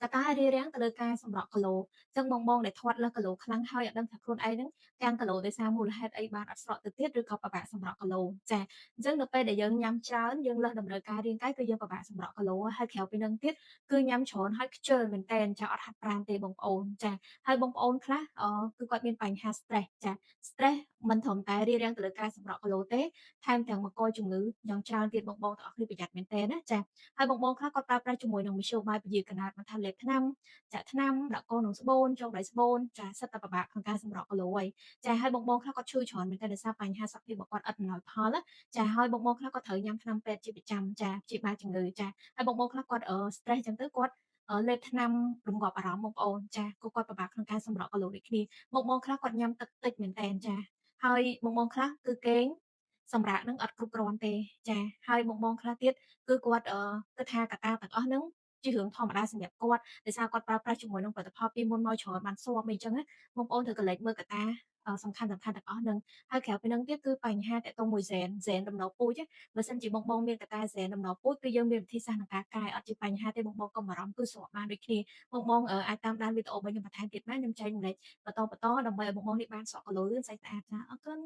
កត្តារារាំងទៅលើការសម្រក់គីឡូចឹងបងដែលធាត់លើសគីឡូខ្លាំងហើយអត់ដឹងថាខ្លួនឯងហ្នឹងទាំងគីឡូដោយសារមូលហេតុអីបានអត់ស្រកទៅទៀតឬក៏ពិបាកសម្រក់គីឡូចាអញ្ចឹងនៅពេលដែលយើងញ៉ាំច្រើនយើងលើសតម្រូវការរាងកាយគឺយើងពិបាកសម្រក់គីឡូហើយក្រៅពីនឹងទៀតគឺញ៉ាំច្រើនហើយខ្ជិលមែនទែនចាអត់ហាត់ប្រាណទេបងប្អូនចាហើយបងប្អូនខ្លះគឺគាត់មានបញ្ហា stress ចា stress មិនត្រឹមតែរារាំងទៅលើការសម្រក់គីឡូទេថែមទាំងបង្កជំងឺយ៉ាងច្រើនទៀតបងទាំងអស់គ្នាប្រយ័ត្នមែនទែនណាចាហើយបងខ្លះគាត់ប្រើប្រាស់ជាមួយនឹងមធ្យោបាយពន្យារកណាត់មិនថាលេបថ្នាំចាក់ថ្នាំដាក់កូនក្នុងស្បូនចុងដៃស្បូនចាសិតតែពិបាកក្នុងការសម្រក់គីឡូហើយចាហើយបងខ្លះគាត់ឈឺច្រើនមែនទែនដោយសារបញ្ហាសុខភាពរបស់គាត់ឥតអំណោយផលណាចាហើយបងខ្លះគាត់ត្រូវញ៉ាំថ្នាំពេទ្យជាប្រចាំចាព្យាបាលជំងឺចាហើយបងខ្លះគាត់stress ចឹងទៅគាត់លេបថ្នាំរងាប់អារម្មណ៍បងប្អូនចាគាត់ពិបាកក្នុងការសម្រក់គីឡូដូចគ្នាបងខ្លះគាត់ញ៉ាំទឹកតិចមែនទែនចាហើយបងខ្លះគឺគេងសម្រាកនឹងអត់គ្រប់គ្រាន់ទេចាហើយបងខ្លះទៀតគឺគាត់គិតថាកត្តាទាំងអស់ហ្នឹងជារឿងធម្មតាសម្រាប់គាត់ដោយសារគាត់ប្រើប្រាស់ជាមួយនឹងផលិតផលពីមុនមកច្រើនបានស៊ាំអីចឹងណាបងប្អូនត្រូវកលេចមើលកត្តាសំខាន់ៗទាំងអស់ហ្នឹងហើយក្រៅពីហ្នឹងទៀតគឺបញ្ហាទាក់ទងមួយហ្សែនដំណោពូជបើសិនជាបងមានកត្តាហ្សែនដំណោពូជគឺយើងមានវិធីសាស្ត្រក្នុងការកែអត់ជាបញ្ហាទេបងកុំបារម្ភគឺស្រកបានដូចគ្នាបងអាចតាមដានវីដេអូរបស់ខ្ញុំបន្ថែមទៀតណាខ្ញុំចែករំលែកបន្តដើម្បីឲ្យបងនេះបានស្រកគីឡូលឿនស្អាតចាអរគុណ